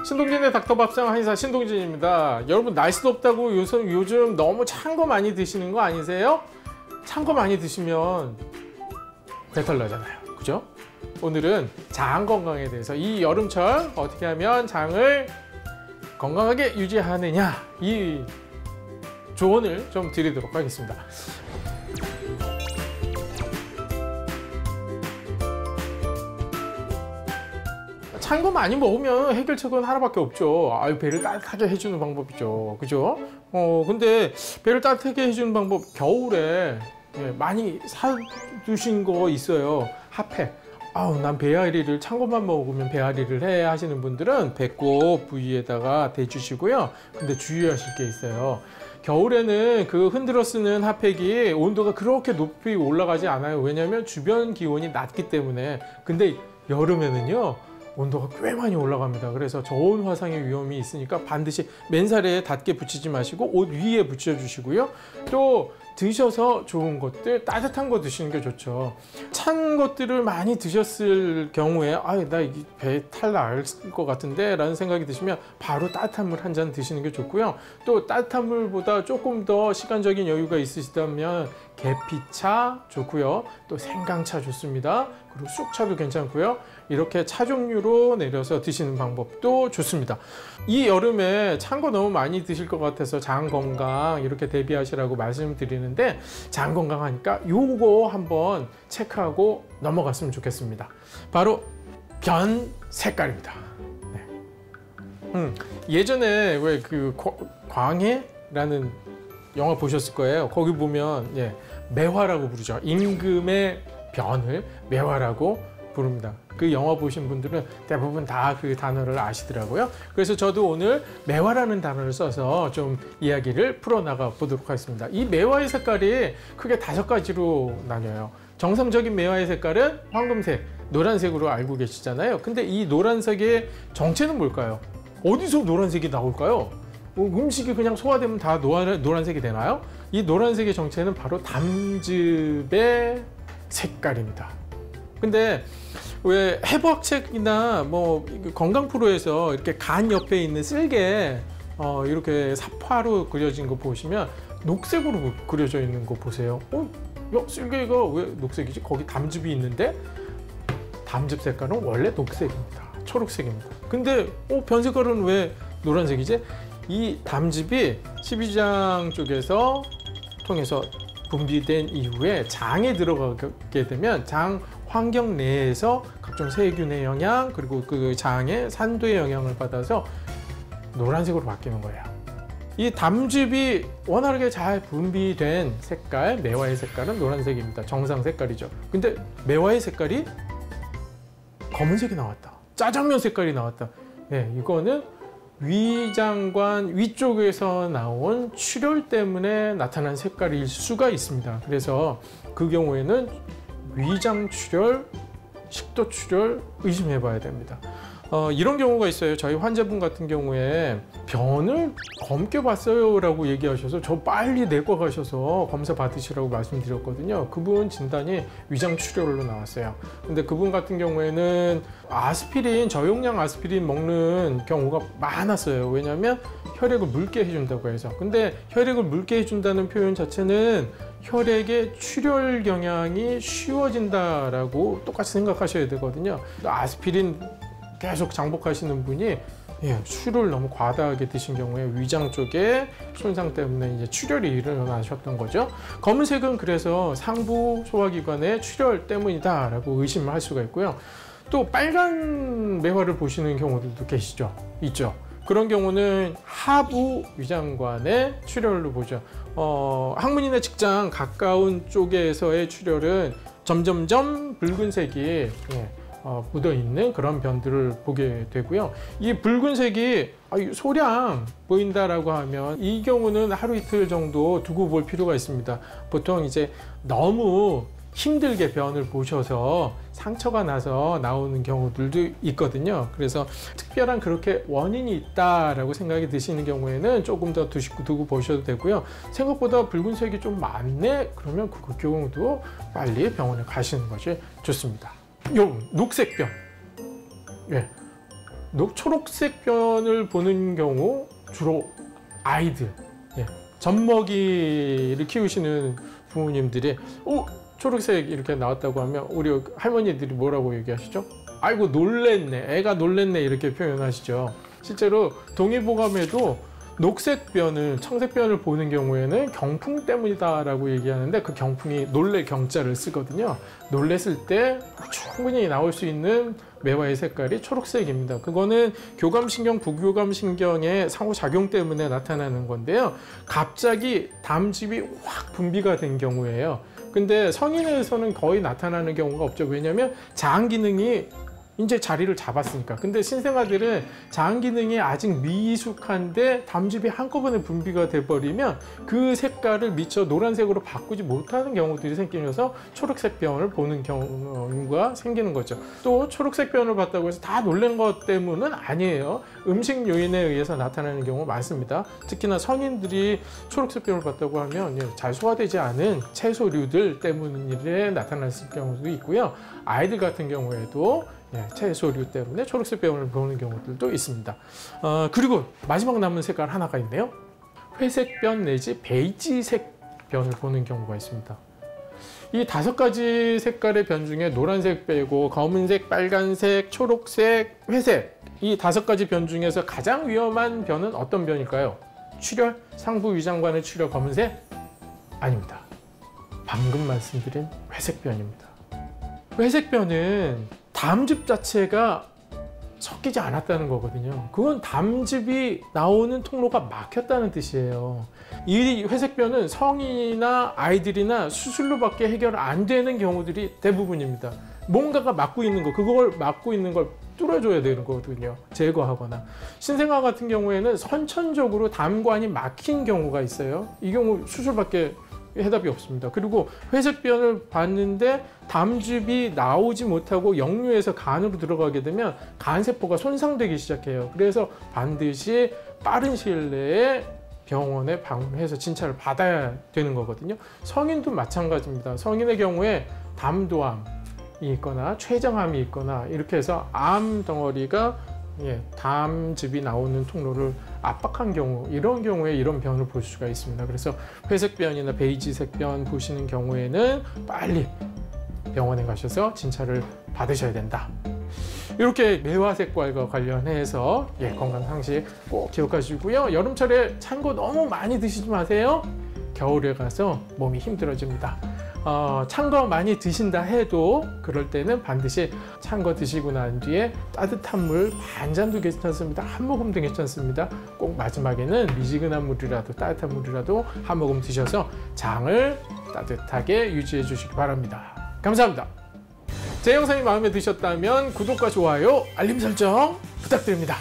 신동진의 닥터밥상 한의사 신동진입니다. 여러분 날씨 덥다고 요즘 너무 찬 거 많이 드시는 거 아니세요? 찬 거 많이 드시면 배탈 나잖아요. 그죠? 오늘은 장 건강에 대해서 이 여름철 어떻게 하면 장을 건강하게 유지하느냐 이 조언을 좀 드리도록 하겠습니다. 찬 거 많이 먹으면 해결책은 하나밖에 없죠. 배를 따뜻하게 해주는 방법이죠. 그죠? 근데 배를 따뜻하게 해주는 방법 겨울에 많이 사두신 거 있어요. 핫팩. 난 배앓이를 찬 것만 먹으면 배앓이를 해 하시는 분들은 배꼽 부위에다가 대주시고요. 근데 주의하실 게 있어요. 겨울에는 그 흔들어 쓰는 핫팩이 온도가 그렇게 높이 올라가지 않아요. 왜냐하면 주변 기온이 낮기 때문에. 근데 여름에는요 온도가 꽤 많이 올라갑니다. 그래서 저온 화상의 위험이 있으니까 반드시 맨살에 닿게 붙이지 마시고 옷 위에 붙여주시고요. 또 드셔서 좋은 것들, 따뜻한 거 드시는 게 좋죠. 찬 것들을 많이 드셨을 경우에 나 이 배탈 날 것 같은데 라는 생각이 드시면 바로 따뜻한 물 한 잔 드시는 게 좋고요. 또 따뜻한 물보다 조금 더 시간적인 여유가 있으시다면 계피차 좋고요. 또 생강차 좋습니다. 그리고 쑥차도 괜찮고요. 이렇게 차 종류로 내려서 드시는 방법도 좋습니다. 이 여름에 찬 거 너무 많이 드실 것 같아서 장 건강 이렇게 대비하시라고 말씀드리는데, 장 건강하니까 요거 한번 체크하고 넘어갔으면 좋겠습니다. 바로 변 색깔입니다. 예전에 왜 그 광해라는 영화 보셨을 거예요. 거기 보면 매화라고 부르죠. 임금의 변을 매화라고 부릅니다. 그 영화 보신 분들은 대부분 다 그 단어를 아시더라고요. 그래서 저도 오늘 매화라는 단어를 써서 좀 이야기를 풀어나가 보도록 하겠습니다. 이 매화의 색깔이 크게 5가지로 나뉘어요. 정상적인 매화의 색깔은 황금색, 노란색으로 알고 계시잖아요. 근데 이 노란색의 정체는 뭘까요? 어디서 노란색이 나올까요? 음식이 그냥 소화되면 다 노란색이 되나요? 이 노란색의 정체는 바로 담즙의 색깔입니다. 근데 왜 해부학책이나 뭐 건강 프로에서 이렇게 간 옆에 있는 쓸개 이렇게 사파로 그려진 거 보시면 녹색으로 그려져 있는 거 보세요. 쓸개가 왜 녹색이지? 거기 담즙이 있는데 담즙 색깔은 원래 녹색입니다. 초록색입니다. 근데 변 색깔은 왜 노란색이지? 이 담즙이 12장 쪽에서 통해서 분비된 이후에 장에 들어가게 되면 장 환경 내에서 각종 세균의 영향 그리고 그 장의 산도의 영향을 받아서 노란색으로 바뀌는 거예요. 이 담즙이 원활하게 잘 분비된 색깔, 매화의 색깔은 노란색입니다. 정상 색깔이죠. 근데 매화의 색깔이 검은색이 나왔다. 짜장면 색깔이 나왔다. 이거는 위장관 위쪽에서 나온 출혈 때문에 나타난 색깔일 수가 있습니다. 그래서 그 경우에는 위장 출혈, 식도 출혈 의심해 봐야 됩니다. 이런 경우가 있어요. 저희 환자분 같은 경우에 변을 검게 봤어요 라고 얘기하셔서 저 빨리 내과 가셔서 검사 받으시라고 말씀드렸거든요. 그분 진단이 위장 출혈로 나왔어요. 근데 그분 같은 경우에는 아스피린, 저용량 아스피린 먹는 경우가 많았어요. 왜냐하면 혈액을 묽게 해준다고 해서. 근데 혈액을 묽게 해준다는 표현 자체는 혈액의 출혈 경향이 쉬워진다라고 똑같이 생각하셔야 되거든요. 아스피린 계속 장복하시는 분이 술을 너무 과다하게 드신 경우에 위장 쪽에 손상 때문에 이제 출혈이 일어나셨던 거죠. 검은색은 그래서 상부 소화기관의 출혈 때문이다라고 의심을 할 수가 있고요. 또 빨간 매화를 보시는 경우들도 있죠. 그런 경우는 하부 위장관의 출혈로 보죠. 항문이나 직장 가까운 쪽에서의 출혈은 점점점 붉은색이 묻어있는 그런 변들을 보게 되고요. 이 붉은색이 소량 보인다라고 하면 이 경우는 하루 이틀 정도 두고 볼 필요가 있습니다. 보통 이제 너무 힘들게 변을 보셔서 상처가 나서 나오는 경우들도 있거든요. 그래서 특별한 그렇게 원인이 있다라고 생각이 드시는 경우에는 조금 더 두고 보셔도 되고요. 생각보다 붉은색이 좀 많네? 그러면 그 경우도 빨리 병원에 가시는 것이 좋습니다. 요 녹색변. 초록색 변을 보는 경우 주로 아이들, 젖먹이를 키우시는 부모님들이 초록색 이렇게 나왔다고 하면 우리 할머니들이 뭐라고 얘기하시죠? 아이고 놀랬네, 애가 놀랬네 이렇게 표현하시죠. 실제로 동의보감에도 녹색 변을, 청색 변을 보는 경우에는 경풍 때문이다라고 얘기하는데 그 경풍이 놀래 경자를 쓰거든요. 놀랬을 때 충분히 나올 수 있는 매화의 색깔이 초록색입니다. 그거는 교감신경, 부교감신경의 상호작용 때문에 나타나는 건데요. 갑자기 담즙이 확 분비가 된 경우에요. 근데 성인에서는 거의 나타나는 경우가 없죠. 왜냐하면 장 기능이 이제 자리를 잡았으니까. 근데 신생아들은 장 기능이 아직 미숙한데 담즙이 한꺼번에 분비가 돼버리면 그 색깔을 미처 노란색으로 바꾸지 못하는 경우들이 생기면서 초록색 변을 보는 경우가 생기는 거죠. 또 초록색 변을 봤다고 해서 다 놀란 것 때문은 아니에요. 음식 요인에 의해서 나타나는 경우 많습니다. 특히나 성인들이 초록색 변을 봤다고 하면 잘 소화되지 않은 채소류들 때문에 나타날 경우도 있고요. 아이들 같은 경우에도 채소류 때문에 초록색 변을 보는 경우들도 있습니다. 그리고 마지막 남은 색깔 하나가 있네요. 회색 변 내지 베이지색 변을 보는 경우가 있습니다. 이 5가지 색깔의 변 중에 노란색 빼고 검은색, 빨간색, 초록색, 회색, 이 5가지 변 중에서 가장 위험한 변은 어떤 변일까요? 출혈, 상부 위장관의 출혈, 검은색? 아닙니다. 방금 말씀드린 회색 변입니다. 회색 변은 담즙 자체가 섞이지 않았다는 거거든요. 그건 담즙이 나오는 통로가 막혔다는 뜻이에요. 이 회색변은 성인이나 아이들이나 수술로밖에 해결 안 되는 경우들이 대부분입니다. 뭔가가 막고 있는 거, 그걸 막고 있는 걸 뚫어줘야 되는 거거든요. 제거하거나. 신생아 같은 경우에는 선천적으로 담관이 막힌 경우가 있어요. 이 경우 수술밖에 해답이 없습니다. 그리고 회색변을 봤는데 담즙이 나오지 못하고 역류해서 간으로 들어가게 되면 간세포가 손상되기 시작해요. 그래서 반드시 빠른 시일 내에 병원에 방문해서 진찰을 받아야 되는 거거든요. 성인도 마찬가지입니다. 성인의 경우에 담도암이 있거나 췌장암이 있거나 이렇게 해서 암 덩어리가 담즙이 나오는 통로를 압박한 경우, 이런 경우에 이런 변을 볼 수가 있습니다. 그래서 회색변이나 베이지색 변 보시는 경우에는 빨리 병원에 가셔서 진찰을 받으셔야 된다. 이렇게 매화색깔과 관련해서 건강상식 꼭 기억하시고요. 여름철에 찬 거 너무 많이 드시지 마세요. 겨울에 가서 몸이 힘들어집니다. 찬 거 많이 드신다 해도 그럴 때는 반드시 찬 거 드시고 난 뒤에 따뜻한 물 반잔도 괜찮습니다. 한 모금도 괜찮습니다. 꼭 마지막에는 미지근한 물이라도 따뜻한 물이라도 한 모금 드셔서 장을 따뜻하게 유지해 주시기 바랍니다. 감사합니다. 제 영상이 마음에 드셨다면 구독과 좋아요, 알림 설정 부탁드립니다.